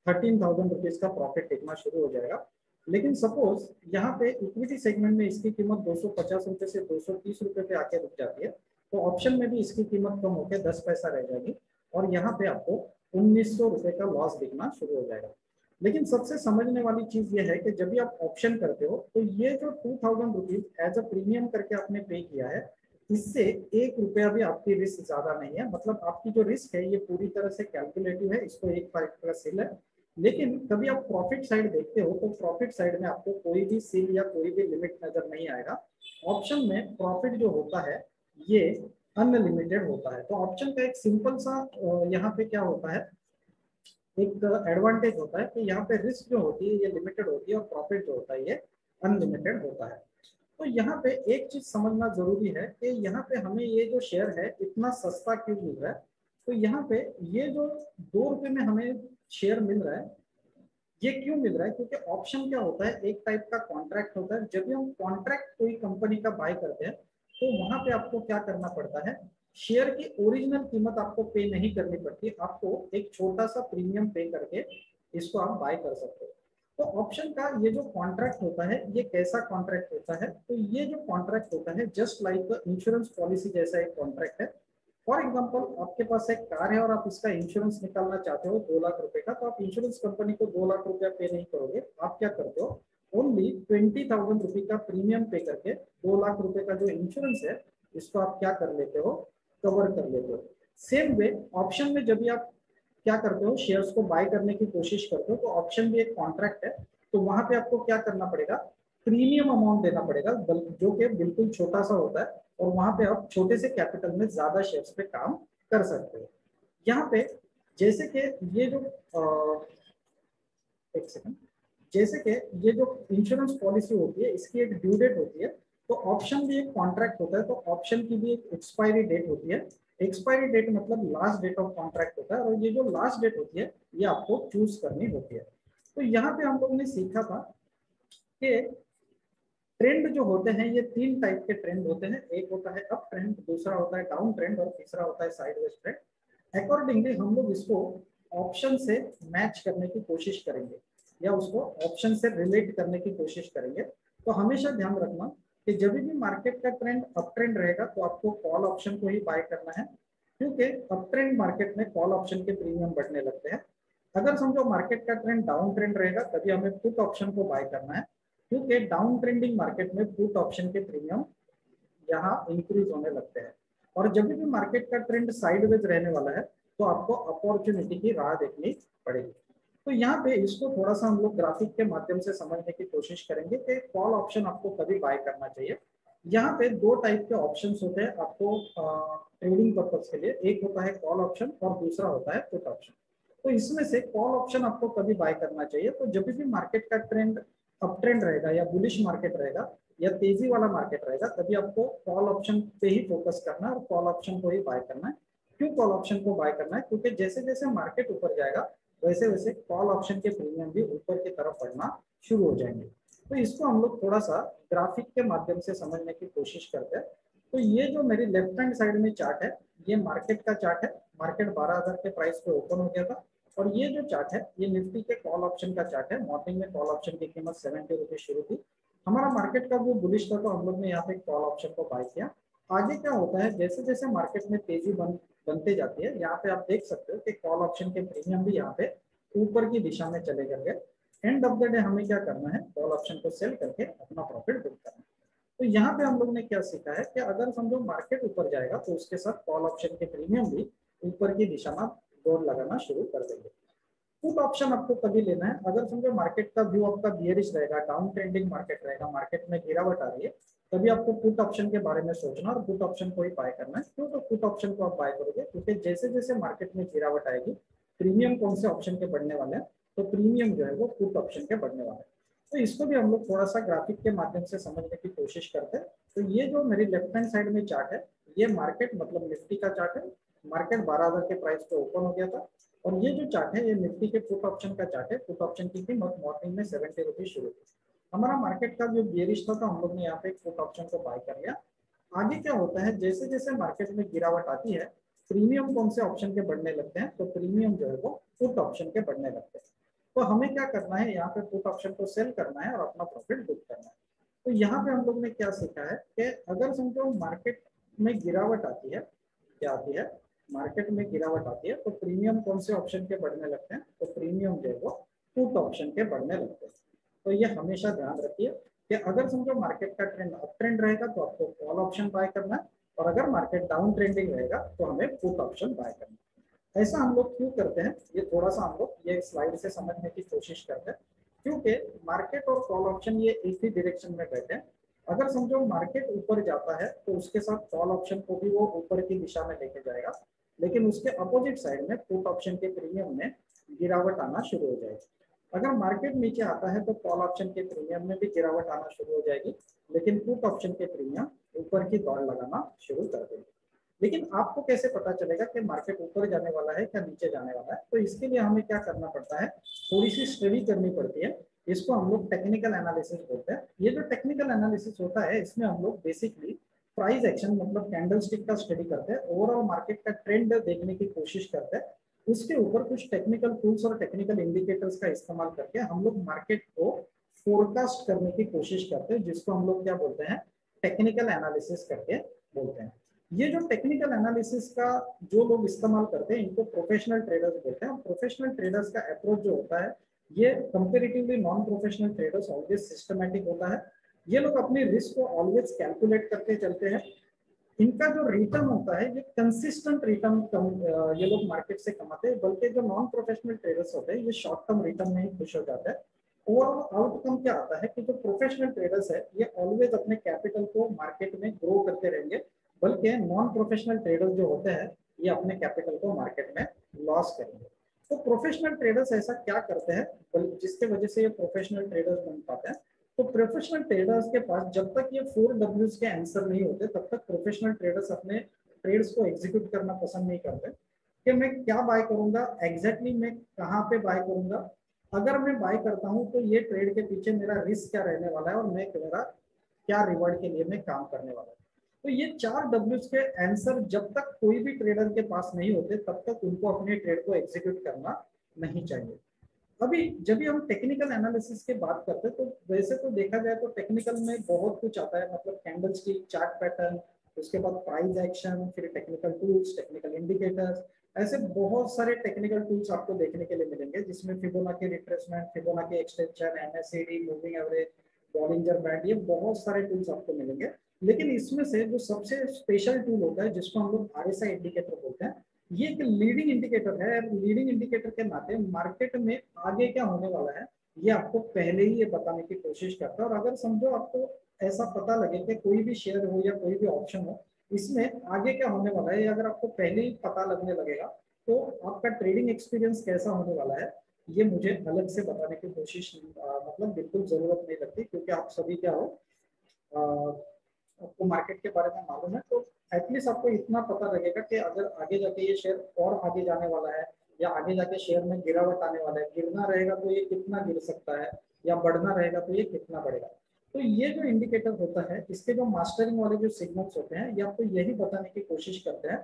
13,000 रुपीज का प्रॉफिट दिखना शुरू हो जाएगा। लेकिन सपोज यहाँ पे इक्विटी सेगमेंट में इसकी कीमत 250 रुपए से 230 रुपए पे आके रुक जाती है तो ऑप्शन में भी इसकी कीमत कम होकर 10 पैसा रह जाएगी और यहाँ पे आपको 1900 रुपए का लॉस दिखना शुरू हो जाएगा। लेकिन सबसे समझने वाली चीज ये है कि जब भी आप ऑप्शन करते हो तो ये जो 2000 रुपीज एज अ प्रीमियम करके आपने पे किया है, इससे 1 रुपया भी आपकी रिस्क ज्यादा नहीं है। मतलब आपकी जो रिस्क है ये पूरी तरह से कैलकुलेटिव है, इसको 1 का सील है। लेकिन कभी आप प्रॉफिट साइड देखते हो तो प्रॉफिट साइड में आपको कोई भी सील या कोई भी लिमिट नजर नहीं आएगा। ऑप्शन में प्रॉफिट जो होता है ये अनलिमिटेड होता है। तो ऑप्शन का एक सिंपल सा यहाँ पे क्या होता है, एक एडवांटेज होता है कि यहाँ पे रिस्क जो होती है ये लिमिटेड होती है और प्रॉफिट जो होता है ये अनलिमिटेड होता है। तो यहाँ पे एक चीज समझना जरूरी है कि यहाँ पे हमें ये जो शेयर है इतना सस्ता क्यों मिल रहा है। तो यहाँ पे ये जो 2 रुपए में हमें शेयर मिल रहा है ये क्यों मिल रहा है, क्योंकि ऑप्शन क्या होता है, एक टाइप का कॉन्ट्रैक्ट होता है। जब भी हम कॉन्ट्रैक्ट कोई कंपनी का बाय करते हैं तो वहां पे आपको क्या करना पड़ता है, शेयर की ओरिजिनल कीमत आपको पे नहीं करनी पड़ती, आपको एक छोटा सा प्रीमियम पे करके इसको आप बाय कर सकते हो। तो ऑप्शन का ये जो कॉन्ट्रैक्ट होता है ये कैसा कॉन्ट्रैक्ट होता है, तो ये जो कॉन्ट्रैक्ट होता है जस्ट लाइक इंश्योरेंस पॉलिसी जैसा एक कॉन्ट्रैक्ट है। फॉर एग्जाम्पल आपके पास एक कार है और आप इसका इंश्योरेंस निकालना चाहते हो 2 लाख रुपए का, तो आप इंश्योरेंस कंपनी को 2 लाख रुपया पे नहीं करोगे, आप क्या करते हो ओनली 20,000 रुपए का प्रीमियम पे करके 2 लाख रुपए का जो इंश्योरेंस है इसको आप क्या कर लेते हो, कवर कर लेते हो। सेम वे ऑप्शन में जब भी आप क्या करते हो, शेयर्स को बाय करने की कोशिश करते हो तो ऑप्शन भी एक कॉन्ट्रैक्ट है। तो वहां पे आपको क्या करना पड़ेगा, प्रीमियम अमाउंट देना पड़ेगा जो कि बिल्कुल छोटा सा होता है और वहां पे आप छोटे से कैपिटल में ज्यादा शेयर्स पे काम कर सकते हो। यहाँ पे जैसे कि ये जो एक सेकंड, जैसे कि ये जो इंश्योरेंस पॉलिसी होती है इसकी एक ड्यू डेट होती है, तो ऑप्शन भी एक कॉन्ट्रैक्ट होता है, तो ऑप्शन की भी एक एक्सपायरी डेट होती है। एक्सपायरी डेट मतलब लास्ट डेट ऑफ कॉन्ट्रैक्ट होता है और ये जो लास्ट डेट होती है ये आपको चूज करनी होती है। तो यहाँ पे हम लोगों ने सीखा था कि ट्रेंड जो होते हैं ये 3 टाइप के ट्रेंड होते हैं, एक होता है अप ट्रेंड, दूसरा होता है डाउन ट्रेंड और तीसरा होता है साइडवेज ट्रेंड। अकॉर्डिंगली हम लोग इसको ऑप्शन से मैच करने की कोशिश करेंगे या उसको ऑप्शन से रिलेट करने की कोशिश करेंगे। तो हमेशा ध्यान रखना कि जब भी मार्केट का ट्रेंड अप ट्रेंड रहेगा तो आपको कॉल ऑप्शन को ही बाय करना है, क्योंकि अप ट्रेंड मार्केट में कॉल ऑप्शन के प्रीमियम बढ़ने लगते हैं। अगर समझो मार्केट का ट्रेंड डाउन ट्रेंड रहेगा तभी हमें पुट ऑप्शन को बाय करना है, क्योंकि डाउन ट्रेंडिंग मार्केट में पुट ऑप्शन के प्रीमियम यहाँ इंक्रीज होने लगते हैं। और जब भी मार्केट का ट्रेंड साइडवेज रहने वाला है तो आपको अपॉर्चुनिटी की राह देखनी पड़ेगी। तो यहाँ पे इसको थोड़ा सा हम लोग ग्राफिक के माध्यम से समझने की कोशिश करेंगे कि कॉल ऑप्शन आपको कभी बाय करना चाहिए। यहाँ पे 2 टाइप के ऑप्शंस होते हैं आपको ट्रेडिंग पर्पज के लिए, एक होता है कॉल ऑप्शन और दूसरा होता है पुट ऑप्शन। तो इसमें से कॉल ऑप्शन आपको कभी बाय करना चाहिए, तो जब भी मार्केट का ट्रेंड अप ट्रेंड रहेगा या बुलिश मार्केट रहेगा या तेजी वाला मार्केट रहेगा तभी आपको कॉल ऑप्शन पे ही फोकस करना है और कॉल ऑप्शन को ही बाय करना है। क्यों कॉल ऑप्शन को बाय करना है, क्योंकि जैसे जैसे मार्केट ऊपर जाएगा वैसे वैसे कॉल ऑप्शन के प्रीमियम भी ऊपर की तरफ बढ़ना शुरू हो जाएंगे। तो इसको हम लोग थोड़ा सा ग्राफिक के माध्यम से समझने की कोशिश करते हैं। तो ये जो मेरी लेफ्ट हैंड साइड में चार्ट है ये मार्केट का चार्ट है, मार्केट 12,000 के प्राइस पे ओपन हो गया था। और ये जो चार्ट है ये निफ्टी के कॉल ऑप्शन का चार्ट है। मॉर्निंग में कॉल ऑप्शन की कीमत 70 रुपए शुरू थी, हमारा मार्केट का वो बुलिश था तो हम लोग ने यहाँ पे कॉल ऑप्शन को बाय किया आगे क्या होता है, जैसे जैसे मार्केट में तेजी बनते जाती है, यहाँ पे आप देख सकते हो कि कॉल ऑप्शन के प्रीमियम भी यहाँ पे ऊपर की दिशा में चले गए। एंड ऑफ द डे हमें क्या करना है, कॉल ऑप्शन को सेल करके अपना प्रॉफिट बुक करना है। तो यहाँ पे हम लोग ने क्या सीखा है कि अगर समझो मार्केट ऊपर जाएगा तो उसके साथ कॉल ऑप्शन के प्रीमियम भी ऊपर की दिशा में दौड़ लगाना शुरू कर देंगे। पुट ऑप्शन आपको तभी लेना है अगर समझो मार्केट का व्यू आपका बियरिश रहेगा, डाउन ट्रेंडिंग मार्केट रहेगा, मार्केट में गिरावट आ रही है, तभी आपको पुट ऑप्शन के बारे में सोचना और पुट ऑप्शन को ही बाय करना है। क्यों? तो पुट ऑप्शन को आप बाय करोगे क्योंकि जैसे जैसे मार्केट में गिरावट आएगी, प्रीमियम कौन से ऑप्शन के बढ़ने वाले हैं, तो प्रीमियम जो है वो पुट ऑप्शन के बढ़ने वाले हैं। तो इसको भी हम लोग थोड़ा सा ग्राफिक के माध्यम से समझने की कोशिश करते हैं। तो ये जो मेरी लेफ्ट हैंड साइड में चार्ट है, ये मार्केट मतलब निफ्टी का चार्ट है। मार्केट 12,000 के प्राइस पे ओपन हो गया था और ये जो चार्ट है ये निफ्टी के पुट ऑप्शन का चार्ट है। पुट ऑप्शन की कीमत मॉर्निंग में 70 रुपीज शुरू थी। हमारा मार्केट का जो बियरिश था तो हम लोग ने यहाँ पे पुट ऑप्शन को बाय कर लिया। आगे क्या होता है, जैसे जैसे मार्केट में गिरावट आती है, प्रीमियम कौन से ऑप्शन के बढ़ने लगते हैं, तो प्रीमियम जो है वो पुट ऑप्शन के बढ़ने लगते हैं। तो हमें क्या करना है, यहाँ पे पुट ऑप्शन को सेल करना है और अपना प्रॉफिट बुक करना है। तो यहाँ पे हम लोग ने क्या सीखा है कि अगर समझो मार्केट में गिरावट आती है, क्या आती है, मार्केट में गिरावट आती है तो प्रीमियम कौन से ऑप्शन के बढ़ने लगते हैं, तो प्रीमियम जो है वो पुट ऑप्शन के बढ़ने लगते हैं। तो ये हमेशा ध्यान रखिए कि अगर समझो मार्केट का ट्रेंड अप ट्रेंड रहेगा तो आपको कॉल ऑप्शन बाय करना है और अगर मार्केट डाउन ट्रेंडिंग रहेगा तो हमें पुट ऑप्शन बाय करना है। ऐसा हम लोग क्यों करते हैं, ये थोड़ा सा हम लोग ये स्लाइड से समझने की कोशिश करते हैं। क्योंकि मार्केट और कॉल ऑप्शन ये एक ही डायरेक्शन में बैठे हैं। अगर समझो मार्केट ऊपर जाता है तो उसके साथ कॉल ऑप्शन को भी वो ऊपर की दिशा में लेके जाएगा, लेकिन उसके अपोजिट साइड में पुट ऑप्शन के प्रीमियम में गिरावट आना शुरू हो जाएगी। अगर मार्केट नीचे आता है तो कॉल ऑप्शन के प्रीमियम में भी गिरावट आना शुरू हो जाएगी, लेकिन पुट ऑप्शन के प्रीमियम ऊपर की दौड़ लगाना शुरू कर देंगे। लेकिन आपको कैसे पता चलेगा कि मार्केट ऊपर जाने वाला है क्या नीचे जाने वाला है, तो इसके लिए हमें क्या करना पड़ता है, थोड़ी सी स्टडी करनी पड़ती है। इसको हम लोग टेक्निकल एनालिसिस बोलते हैं। ये जो टेक्निकल एनालिसिस होता है इसमें हम लोग बेसिकली प्राइस एक्शन मतलब कैंडल स्टिक का स्टडी करते हैं, ओवरऑल मार्केट का ट्रेंड देखने की कोशिश करते हैं। उसके ऊपर कुछ टेक्निकल टूल्स और टेक्निकल इंडिकेटर्स का इस्तेमाल करके हम लोग मार्केट को फोरकास्ट करने की कोशिश करते हैं, जिसको हम लोग क्या बोलते हैं, टेक्निकल एनालिसिस करके बोलते हैं। ये जो टेक्निकल एनालिसिस का जो लोग इस्तेमाल करते हैं इनको प्रोफेशनल ट्रेडर्स बोलते हैं। प्रोफेशनल ट्रेडर्स का अप्रोच जो होता है ये comparatively non professional traders always systematic होता है। ये लोग अपने रिस्क को ऑलवेज कैलकुलेट करते चलते हैं। इनका जो रिटर्न होता है ये कंसिस्टेंट रिटर्न ये लोग मार्केट से कमाते हैं, बल्कि जो नॉन प्रोफेशनल ट्रेडर्स होते हैं ये शॉर्ट टर्म रिटर्न में ही खुश हो जाता है। ओवरऑल आउटकम क्या आता है कि जो प्रोफेशनल ट्रेडर्स है ये ऑलवेज अपने कैपिटल को मार्केट में ग्रो करते रहेंगे, बल्कि नॉन प्रोफेशनल ट्रेडर्स जो होते हैं ये अपने कैपिटल को मार्केट में लॉस करेंगे। तो प्रोफेशनल ट्रेडर्स ऐसा क्या करते हैं जिसके वजह से ये प्रोफेशनल ट्रेडर्स बन पाते हैं, तो प्रोफेशनल ट्रेडर्स के पास जब तक ये 4Ws के आंसर नहीं होते तब तक प्रोफेशनल ट्रेडर्स अपने ट्रेड्स को एग्जीक्यूट करना पसंद नहीं करते कि मैं क्या बाय करूंगा, एग्जैक्टली मैं कहाँ पे बाय करूंगा, अगर मैं बाय करता हूं तो ये ट्रेड के पीछे मेरा रिस्क क्या रहने वाला है और मैं मेरा क्या रिवॉर्ड के लिए मैं काम करने वाला हूँ। तो ये 4Ws के आंसर जब तक कोई भी ट्रेडर के पास नहीं होते तब तक उनको अपने ट्रेड को एग्जीक्यूट करना नहीं चाहिए। अभी जब भी हम टेक्निकल एनालिसिस की बात करते हैं तो वैसे तो देखा जाए तो टेक्निकल में बहुत कुछ आता है, मतलब कैंडल स्टिक, चार्ट पैटर्न, उसके बाद प्राइस एक्शन, फिर टेक्निकल टूल्स, टेक्निकल इंडिकेटर्स, ऐसे बहुत सारे टेक्निकल टूल्स आपको देखने के लिए मिलेंगे जिसमें Fibonacci retracement, Fibonacci extension, MSCD, moving average, Bollinger band, ये बहुत सारे टूल्स आपको मिलेंगे। लेकिन इसमें से जो सबसे स्पेशल टूल होता है जिसको हम लोग आरएसआई इंडिकेटर बोलते हैं, ये एक लीडिंग इंडिकेटर है। लीडिंग इंडिकेटर के नाते मार्केट में आगे क्या होने वाला है ये आपको पहले ही ये बताने की कोशिश करता है। और अगर समझो आपको ऐसा पता लगे कि कोई भी शेयर हो या कोई भी ऑप्शन हो इसमें आगे क्या होने वाला है, अगर आपको पहले ही पता लगने लगेगा तो आपका ट्रेडिंग एक्सपीरियंस कैसा होने वाला है ये मुझे अलग से बताने की कोशिश मतलब बिल्कुल जरूरत नहीं लगती, क्योंकि आप सभी क्या हो आपको मार्केट के बारे में मालूम है। तो एटलीस्ट आपको इतना पता लगेगा कि अगर आगे जाके ये शेयर और आगे जाने वाला है या आगे जाके शेयर में गिरावट आने वाला है, गिरना रहेगा तो ये कितना गिर सकता है या बढ़ना रहेगा तो ये कितना बढ़ेगा। तो ये जो इंडिकेटर होता है इसके जो मास्टरिंग वाले जो सिग्नल्स होते हैं ये आपको यही बताने की कोशिश करते हैं।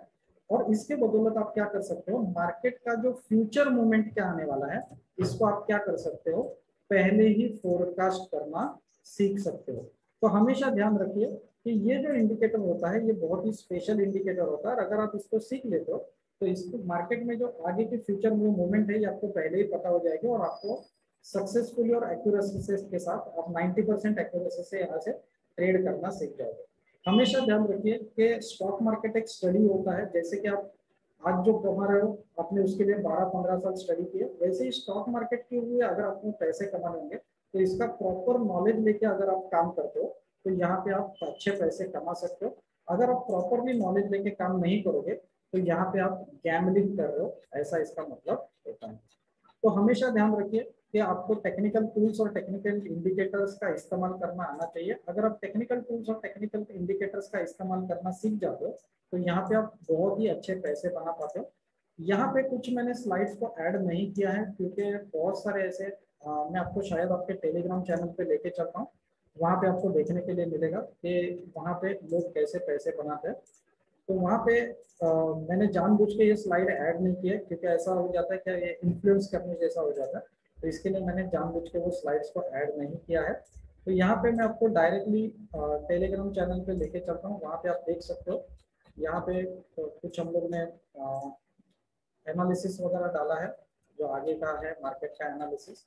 और इसके बदौलत आप क्या कर सकते हो, मार्केट का जो फ्यूचर मूवमेंट क्या आने वाला है इसको आप क्या कर सकते हो, पहले ही फोरकास्ट करना सीख सकते हो। तो हमेशा ध्यान रखिए कि ये जो इंडिकेटर होता है ये बहुत ही स्पेशल इंडिकेटर होता है, और अगर आप इसको सीख लेते हो तो इस मार्केट में जो आगे के फ्यूचर में मूवमेंट है ये आपको पहले ही पता हो जाएगी, और आपको सक्सेसफुली और एक्यूरेसी के साथ आप 90% एक्यूरेसी से यहाँ से ट्रेड करना सीख जाओगे। हमेशा ध्यान रखिए कि स्टॉक मार्केट एक स्टडी होता है। जैसे कि आप आज जो कमा रहे हो आपने उसके लिए 12-15 साल स्टडी किए, वैसे ही स्टॉक मार्केट के लिए अगर आपको पैसे कमाने होंगे तो इसका प्रॉपर नॉलेज लेके अगर आप काम करते हो तो यहाँ पे आप अच्छे पैसे कमा सकते हो। अगर आप प्रॉपरली नॉलेज लेके काम नहीं करोगे तो यहाँ पे आप गैम्बलिंग कर रहे हो, ऐसा इसका मतलब होता है। तो हमेशा ध्यान रखिए कि आपको टेक्निकल टूल्स और टेक्निकल इंडिकेटर्स का इस्तेमाल करना आना चाहिए। अगर आप टेक्निकल टूल्स और टेक्निकल इंडिकेटर्स का इस्तेमाल करना सीख जाते हो तो यहाँ पे आप बहुत ही अच्छे पैसे बना पाते हो। यहाँ पे कुछ मैंने स्लाइड्स को ऐड नहीं किया है क्योंकि बहुत सारे ऐसे मैं आपको शायद आपके टेलीग्राम चैनल पे लेके चलता हूँ, वहाँ पे आपको देखने के लिए मिलेगा कि वहाँ पे लोग कैसे पैसे बनाते हैं। तो वहाँ पे मैंने जानबूझ के ये स्लाइड ऐड नहीं किया क्योंकि ऐसा हो जाता है कि ये इन्फ्लुएंस करने जैसा हो जाता है, तो इसके लिए मैंने जानबूझ के वो स्लाइड्स को ऐड नहीं किया है। तो यहाँ पे मैं आपको डायरेक्टली टेलीग्राम चैनल पे लेके चलता हूँ, वहाँ पे आप देख सकते हो। यहाँ पे कुछ हम लोग ने एनालिसिस वगैरह डाला है जो आगे का है मार्केट का एनालिसिस।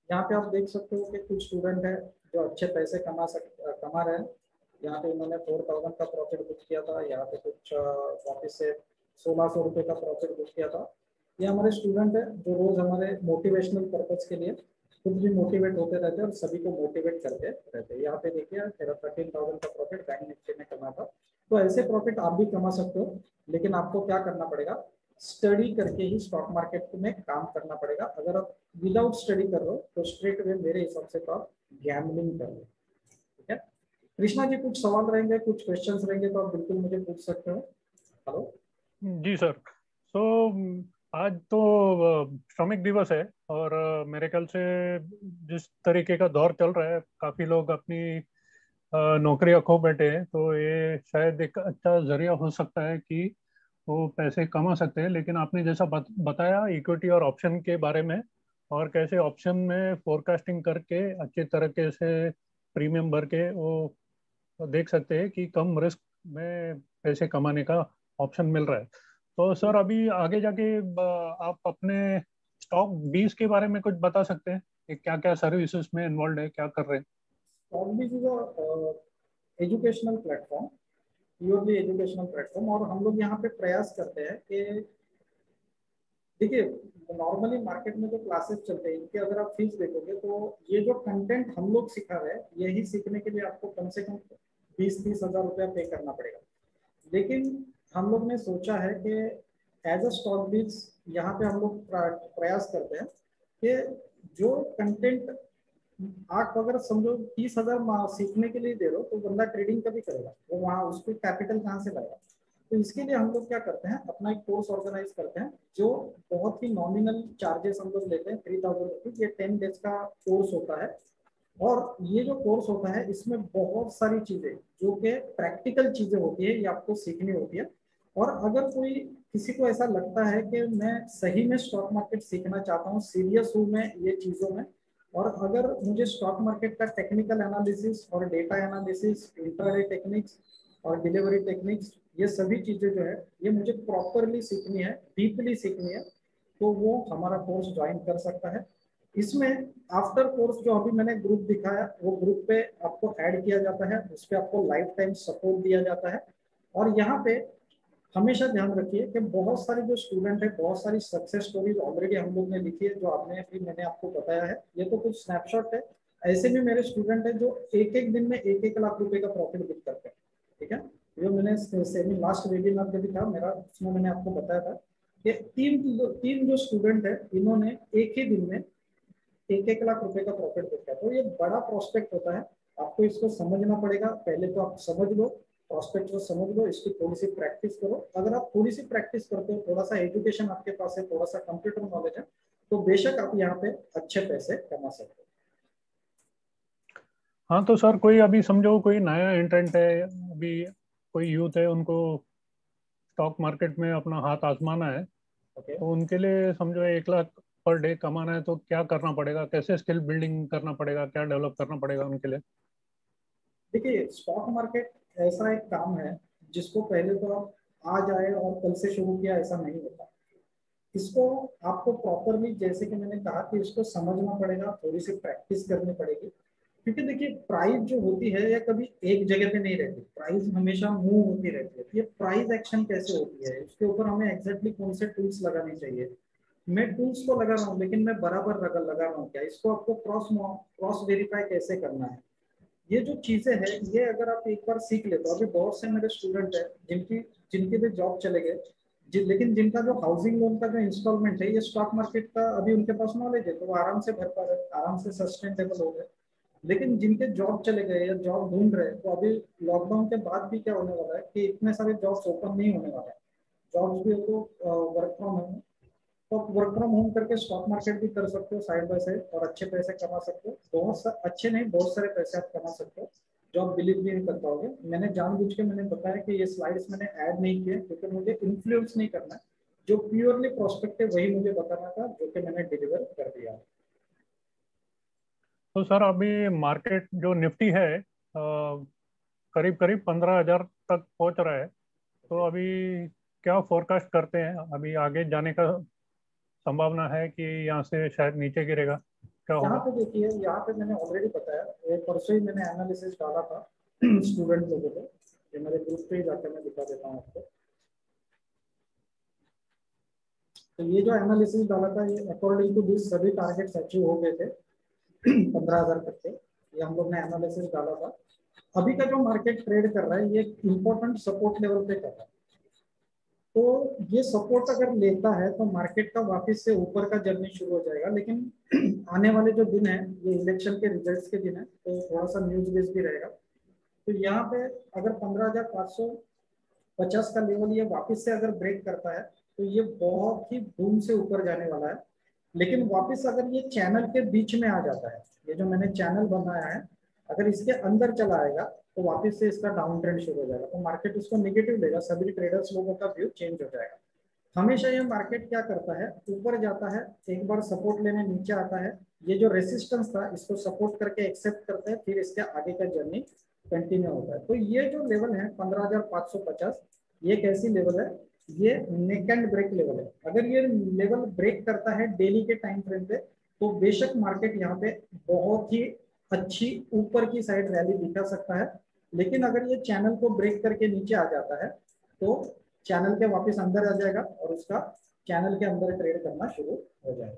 यहाँ पे आप देख सकते हो कि कुछ स्टूडेंट है जो अच्छे पैसे कमा रहे हैं। यहाँ पे इन्होंने 4000 का प्रॉफिट बुक किया था, यहाँ पे कुछ वापस से 1600 रुपये का प्रॉफिट बुक किया था। ये हमारे स्टूडेंट है जो रोज हमारे मोटिवेशनल पर्पज के लिए खुद भी मोटिवेट होते रहते हैं और सभी को मोटिवेट करते रहते हैं। यहाँ पे देखिए तेरा 13,000 का प्रॉफिट बैंक निफ्टी में कमा था। तो ऐसे प्रॉफिट आप भी कमा सकते हो, लेकिन आपको क्या करना पड़ेगा, स्टडी करके ही स्टॉक मार्केट में काम करना पड़ेगा। अगर आप विदाउट स्टडी कर रहे हो तो स्ट्रेट वे मेरे हिसाब से तो आप गैम्बलिंग कर रहे हो। ठीक है कृष्णा जी, कुछ सवाल रहेंगे, कुछ क्वेश्चंस रहेंगे तो आप बिल्कुल मुझे पूछ सकते हो। हेलो जी सर। सो आज तो श्रमिक दिवस है और मेरे ख्याल से जिस तरीके का दौर चल रहा है काफी लोग अपनी नौकरियां खो बैठे हैं, तो ये शायद एक अच्छा जरिया हो सकता है कि वो पैसे कमा सकते हैं। लेकिन आपने जैसा बताया इक्विटी और ऑप्शन के बारे में, और कैसे ऑप्शन में फोरकास्टिंग करके अच्छे तरीके से प्रीमियम भर के वो देख सकते हैं कि कम रिस्क में पैसे कमाने का ऑप्शन मिल रहा है। तो सर अभी आगे जाके आप अपने स्टॉक 20 के बारे में कुछ बता सकते हैं कि क्या क्या सर्विसेज में इन्वॉल्व है, क्या कर रहे हैं? Stockbees is educational platform, purely educational platform. और हम लोग यहाँ पे प्रयास करते हैं कि देखिए नॉर्मली मार्केट में जो क्लासेस चलते हैं इनके अगर आप फीस देखोगे तो ये जो कंटेंट हम लोग सिखा रहे हैं यही सीखने के लिए आपको कम से कम 20-30 हजार रुपया पे करना पड़ेगा। लेकिन हम लोग ने सोचा है कि एज अ स्टॉक बीज यहाँ पे हम लोग प्रयास करते हैं कि जो कंटेंट आप अगर समझो 30 हजार सीखने के लिए दे रहे हो तो बंदा ट्रेडिंग कभी करेगा, वो वहाँ उसको कैपिटल कहाँ से लाएगा। तो इसके लिए हम लोग क्या करते हैं, अपना एक कोर्स ऑर्गेनाइज करते हैं जो बहुत ही नॉमिनल चार्जेस हम लोग लेते हैं, 3000 रुपीज। ये 10 डेज का कोर्स होता है, और ये जो कोर्स होता है इसमें बहुत सारी चीजें जो कि प्रैक्टिकल चीजें होती है ये आपको सीखनी होती है। और अगर कोई किसी को ऐसा लगता है कि मैं सही में स्टॉक मार्केट सीखना चाहता हूँ, सीरियस हूँ मैं ये चीजों में, और अगर मुझे स्टॉक मार्केट का टेक्निकल एनालिसिस और डेटा एनालिसिस, इंट्राडे टेक्निक्स और डिलीवरी टेक्निक्स, ये सभी चीजें जो है ये मुझे प्रॉपरली सीखनी है, डीपली सीखनी है, तो वो हमारा कोर्स ज्वाइन कर सकता है। इसमें आफ्टर कोर्स जो अभी मैंने ग्रुप दिखाया वो ग्रुप पे आपको ऐड किया जाता है, उस पर आपको लाइफ टाइम सपोर्ट दिया जाता है। और यहाँ पे हमेशा ध्यान रखिए कि बहुत सारे जो स्टूडेंट है बहुत सारी सक्सेस स्टोरीज ऑलरेडी हम लोग ने लिखी है जो आपने भी मैंने आपको बताया है, ये तो कुछ स्नैपशॉट है। ऐसे भी मेरे स्टूडेंट है जो एक एक दिन में 1-1 लाख रुपए का प्रॉफिट बुक करते हैं। ठीक है, जो मैंने सेमी लास्ट वेबिनार में भी था मेरा, उसमें मैंने आपको बताया था कि तीन जो स्टूडेंट है इन्होंने एक ही दिन में 1-1 लाख रुपए का प्रॉफिट देखा। तो ये बड़ा प्रोस्पेक्ट होता है, आपको इसको समझना पड़ेगा। पहले तो आप समझ लो प्रोस्पेक्ट को, समझ लो, इसकी थोड़ी सी प्रैक्टिस करो। अगर आप थोड़ी सी प्रैक्टिस करते हो, थोड़ा सा एजुकेशन आपके पास है, थोड़ा सा कंप्यूटर नॉलेज है, तो बेशक आप यहाँ पे अच्छे पैसे कमा सकते हो। हाँ तो सर कोई अभी समझो कोई नया एंट्रेंट है, अभी कोई यूथ है, उनको स्टॉक मार्केट में अपना हाथ आजमाना है, ओके, तो उनके लिए समझो 1 लाख पर डे कमाना है तो क्या करना पड़ेगा, कैसे स्किल बिल्डिंग करना पड़ेगा, क्या डेवलप करना पड़ेगा उनके लिए? देखिए स्टॉक मार्केट ऐसा एक काम है जिसको पहले तो आप आज आए और कल से शुरू किया, ऐसा नहीं होता। इसको आपको प्रॉपरली, जैसे कि मैंने कहा कि इसको समझना पड़ेगा, थोड़ी सी प्रैक्टिस करनी पड़ेगी। क्योंकि देखिए प्राइस जो होती है या कभी एक जगह पे नहीं रहती, प्राइस हमेशा मूव होती रहती है। ये प्राइस एक्शन कैसे होती है, इसके ऊपर हमें एग्जैक्टली कौन से टूल्स लगाने चाहिए। मैं टूल्स को लगा रहा हूँ, लेकिन मैं बराबर लगा रहा हूँ क्या, इसको आपको क्रॉस वेरीफाई कैसे करना है, ये जो चीजें हैं, ये अगर आप एक बार सीख लेते हो। अभी बहुत से मेरे स्टूडेंट हैं जिनके भी जॉब चले गए, लेकिन जिनका जो हाउसिंग लोन का जो इंस्टॉलमेंट है, ये स्टॉक मार्केट का अभी उनके पास नॉलेज है, तो वो आराम से भर पा रहे, आराम से सस्टेनेबल हो गए। लेकिन जिनके जॉब चले गए या जॉब ढूंढ रहे हैं, तो अभी लॉकडाउन के बाद भी क्या होने वाला है कि इतने सारे जॉब्स ओपन नहीं होने वाले हैं। जॉब्स भी हो तो वर्क फ्रॉम होम, तो आप वर्क फ्रॉम होम करके स्टॉक मार्केट भी कर सकते हो साइड बाय साइड, और अच्छे पैसे कमा सकते हो। अच्छे नहीं, बहुत सारे पैसे आप कमा सकते हो, जो आप बिलीव भी नहीं कर पाओगे। मैंने जानबूझ के मैंने बताया कि ये स्लाइड्स मैंने ऐड नहीं किए, क्योंकि मुझे इन्फ्लुएंस नहीं करना है। जो प्योरली प्रोस्पेक्टिव वही मुझे बताना था, जो कि मैंने डिलीवर कर दिया। तो सर अभी मार्केट जो निफ्टी है करीब करीब 15,000 तक पहुंच रहा है। तो अभी क्या फोरकास्ट करते हैं, अभी आगे जाने का संभावना है कि यहाँ से शायद नीचे गिरेगा, क्या यहाँ होगा? पे देखिए, यहाँ पे मैंने ऑलरेडी बताया, एक परसों ही मैंने एनालिसिस डाला था स्टूडेंट लोगों को। ये मेरे ग्रुप पे ही जाकर मैं दिखा देता हूँ आपको। तो ये जो एनालिसिस डाला था, ये अकॉर्डिंग टू दिस सभी टारगेट्स अचीव हो गए थे 15,000 तक के। ये हम लोग ने एनालिसिस डाला था। अभी का जो मार्केट ट्रेड कर रहा है, ये इंपॉर्टेंट सपोर्ट लेवल पे कर रहा है। तो ये सपोर्ट अगर लेता है तो मार्केट का वापस से ऊपर का जर्नी शुरू हो जाएगा। लेकिन आने वाले जो दिन है, ये इलेक्शन के रिजल्ट्स के दिन है, तो थोड़ा सा न्यूज बेस भी रहेगा। तो यहाँ पे अगर 15,550 का लेवल ये वापस से अगर ब्रेक करता है, तो ये बहुत ही बूम से ऊपर जाने वाला है। लेकिन वापस अगर ये चैनल के बीच में आ जाता है, ये जो मैंने चैनल बनाया है, अगर इसके अंदर चला आएगा, तो वापस से इसका डाउन ट्रेंड शुरू हो जाएगा, तो मार्केट इसको निगेटिव लेगा, सभी ट्रेडर्स लोगों का व्यू चेंज हो जाएगा। हमेशा ये मार्केट क्या करता है, ऊपर जाता है, एक बार सपोर्ट लेने नीचे आता है, ये जो रेसिस्टेंस था इसको सपोर्ट करके एक्सेप्ट करता है, फिर इसके आगे का जर्नी कंटिन्यू होता है। तो ये जो लेवल है 15,550, ये कैसी लेवल है, ये नेक एंड ब्रेक लेवल है। अगर ये लेवल ब्रेक करता है डेली के टाइम फ्रेम पे, तो बेशक मार्केट यहाँ पे बहुत ही अच्छी ऊपर की साइड रैली दिखा सकता है। लेकिन अगर ये चैनल को ब्रेक करके नीचे आ जाता है, तो चैनल के वापस अंदर आ जाएगा और उसका चैनल के अंदर ट्रेड करना शुरू हो जाएगा।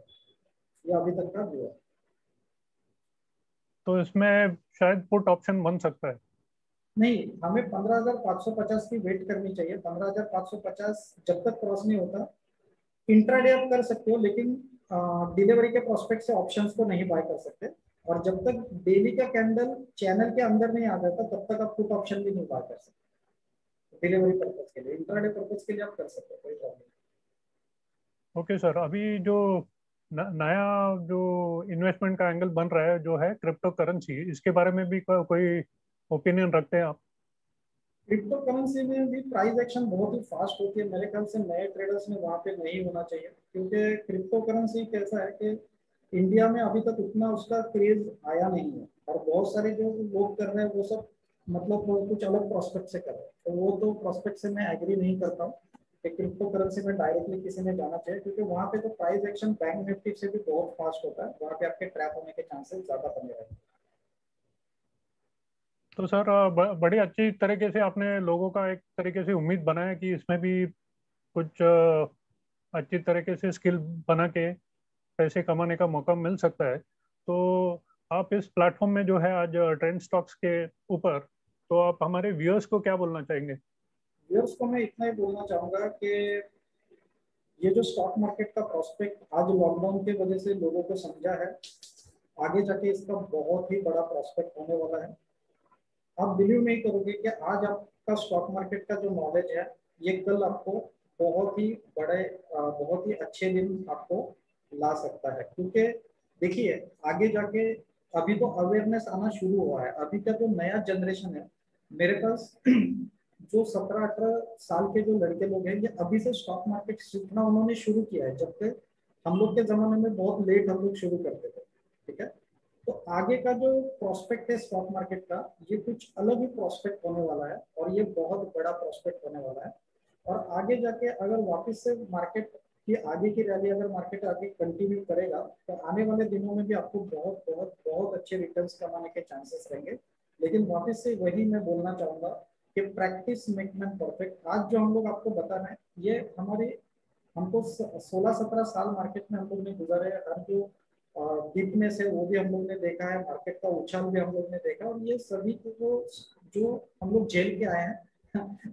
ये अभी तक का व्यू है। तो इसमें शायद पुट ऑप्शन बन सकता है। नहीं, हमें 15,550 की वेट करनी चाहिए। 15,550 जब तक क्रॉस नहीं होता, इंट्राडे आप कर सकते हो, लेकिन डिलीवरी के प्रोस्पेक्ट से ऑप्शंस को नहीं बाय कर सकते। और जब तक डेली का कैंडल चैनल के अंदर नहीं आ जाता, तब तक आप पुट ऑप्शन भी नहीं बाय कर सकते। डिलीवरी पर्पज के लिए, इंट्राडे पर्पज के लिए आप कर सकते हो, कोई प्रॉब्लम। ओके सर, अभी जो नया जो इन्वेस्टमेंट का एंगल बन रहा है जो है क्रिप्टो करेंसी, इसके बारे में भी कोई ओपिनियन रखते हैं आप? क्रिप्टो करेंसी में भी प्राइस एक्शन बहुत ही फास्ट होती है। मेरे ख्याल से नए ट्रेडर्स में वहाँ पे नहीं होना चाहिए, क्योंकि क्रिप्टो करेंसी कैसा है कि इंडिया में अभी तक उतना उसका क्रेज आया नहीं है। और बहुत सारे जो लोग कर रहे हैं वो सब मतलब वो कुछ अलग प्रोस्पेक्ट से कर रहे हैं, तो वो तो प्रोस्पेक्ट से मैं एग्री नहीं करता हूँ कि क्रिप्टो करेंसी में डायरेक्टली किसी ने जाना चाहिए। क्योंकि वहाँ पे तो प्राइस एक्शन बैंक निफ्टी से भी बहुत फास्ट होता है, वहाँ पे आपके ट्रैप होने के चांसेस ज्यादा बने रहते हैं। तो सर बड़ी अच्छी तरीके से आपने लोगों का एक तरीके से उम्मीद बनाया कि इसमें भी कुछ अच्छी तरीके से स्किल बना के पैसे कमाने का मौका मिल सकता है। तो आप इस प्लेटफॉर्म में जो है आज ट्रेंड स्टॉक्स के ऊपर, तो आप हमारे व्यूअर्स को क्या बोलना चाहेंगे? व्यूअर्स को मैं इतना ही बोलना चाहूंगा कि ये जो स्टॉक मार्केट का प्रोस्पेक्ट आज लॉकडाउन की वजह से लोगों को समझा है, आगे जाके इसका बहुत ही बड़ा प्रोस्पेक्ट होने वाला है। आप बिलीव नहीं करोगे कि आज आपका स्टॉक मार्केट का जो नॉलेज है, ये कल आपको बहुत ही बड़े बहुत ही अच्छे दिन आपको ला सकता है। क्योंकि देखिए आगे जाके अभी तो अवेयरनेस आना शुरू हुआ है। अभी का जो नया जनरेशन है, मेरे पास जो 17-18 साल के जो लड़के लोग हैं, ये अभी से स्टॉक मार्केट सीखना उन्होंने शुरू किया है, जबकि हम लोग के जमाने में बहुत लेट हम लोग शुरू करते थे। ठीक है, तो आगे का जो प्रोस्पेक्ट है स्टॉक मार्केट का, ये कुछ अलग ही प्रोस्पेक्ट होने वाला है और ये बहुत बड़ा प्रोस्पेक्ट होने वाला है। और आगे जाके अगर वापस से मार्केट की आगे की रैली अगर मार्केट आगे कंटिन्यू करेगा तो आने वाले दिनों में भी आपको बहुत बहुत बहुत अच्छे रिटर्न्स कमाने के चांसेस रहेंगे। लेकिन वापस से वही मैं बोलना चाहूंगा कि प्रैक्टिस मेक मैन परफेक्ट। आज जो हम लोग आपको बता रहे हैं ये हमारी, हमको 16-17 साल मार्केट में हम लोग ने गुजारे। हर जो वीकनेस है वो भी हम लोग ने देखा है, मार्केट का उछाल भी हम लोग ने देखा, और ये सभी को जो हम लोग झेल के आए हैं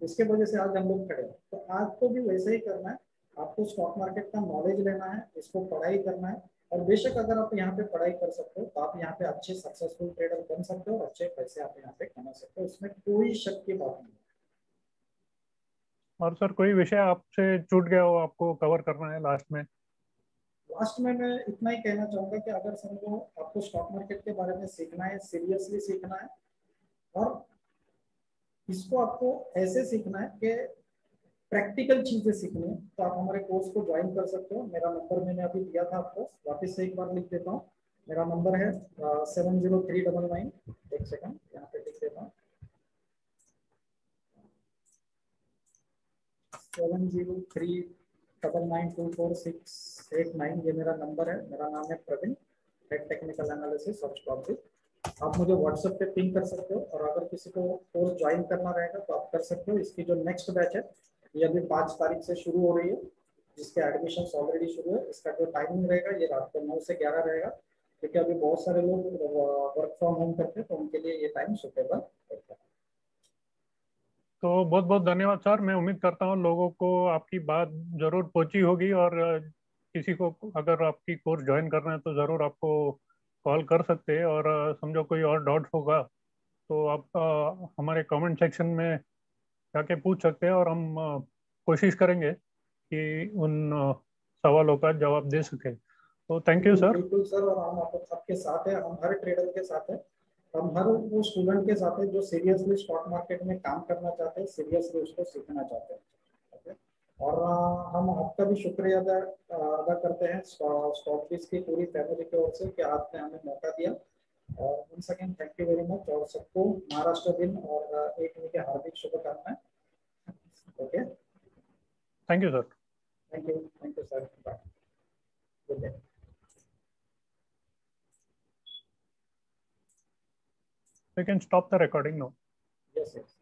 उसके वजह से आज हम लोग खड़े हैं। तो आज को भी वैसे ही करना है, आपको स्टॉक मार्केट का नॉलेज लेना है, इसको पढ़ाई करना है। और बेशक अगर आप यहाँ पे पढ़ाई कर सकते हो तो आप यहाँ पे अच्छे सक्सेसफुल ट्रेडर बन सकते हो और अच्छे पैसे आप यहाँ पे कमा सकते हो, इसमें कोई शक की बात नहीं। और सर कोई विषय आपसे छूट गया हो आपको कवर करना है लास्ट में? लास्ट में मैं इतना ही कहना चाहूंगा कि अगर समझो आपको स्टॉक मार्केट के बारे में सीखना है, सीरियसली सीखना है, और इसको आपको ऐसे सीखना है कि प्रैक्टिकल चीजें सीखनी है, तो आप हमारे कोर्स को ज्वाइन कर सकते हो। मेरा नंबर मैंने अभी दिया था आपको, वापस से एक बार लिख देता हूँ। मेरा नंबर है 70399। एक सेकंड यहाँ पे लिख देता हूँ, 703992468। ये मेरा नंबर है। मेरा नाम है Praveen, head technical analysis of stock. आप मुझे व्हाट्सएप पे पिंग कर सकते हो, और अगर किसी को कोर्स ज्वाइन करना रहेगा तो आप कर सकते हो। इसकी जो नेक्स्ट बैच है ये अभी 5 तारीख से शुरू हो रही है, जिसके एडमिशन ऑलरेडी शुरू है। इसका जो टाइमिंग रहेगा ये रात को 9 से 11 रहेगा, क्योंकि अभी बहुत सारे लोग वर्क फ्रॉम होम करते हैं तो उनके लिए ये टाइम सुटेबल होता है। तो बहुत बहुत धन्यवाद सर। मैं उम्मीद करता हूँ लोगों को आपकी बात जरूर पहुंची होगी, और किसी को अगर आपकी कोर्स ज्वाइन करना है तो ज़रूर आपको कॉल कर सकते हैं। और समझो कोई और डाउट होगा तो आप हमारे कमेंट सेक्शन में जाके पूछ सकते हैं, और हम कोशिश करेंगे कि उन सवालों का जवाब दे सके। तो थैंक यू बिल्कुल सर। बिल्कुल सर, और हम आपके साथ हैं, हम हर ट्रेडर के साथ हैं, हम हर वो स्टूडेंट के साथ हैं जो सीरियसली स्टॉक मार्केट में काम करना चाहते हैं, सीरियसली उसको सीखना चाहते हैं। ओके। और हम आपका भी शुक्रिया अदा करते हैं स्टॉक की पूरी फैमिली की ओर से कि आपने हमें मौका दिया। और once again thank you very much, और सबको महाराष्ट्र दिन और एक मई के हार्दिक शुभकामनाएं। Okay, thank you sir. Thank you sir, bye, good day. We can stop the recording now. Yes yes.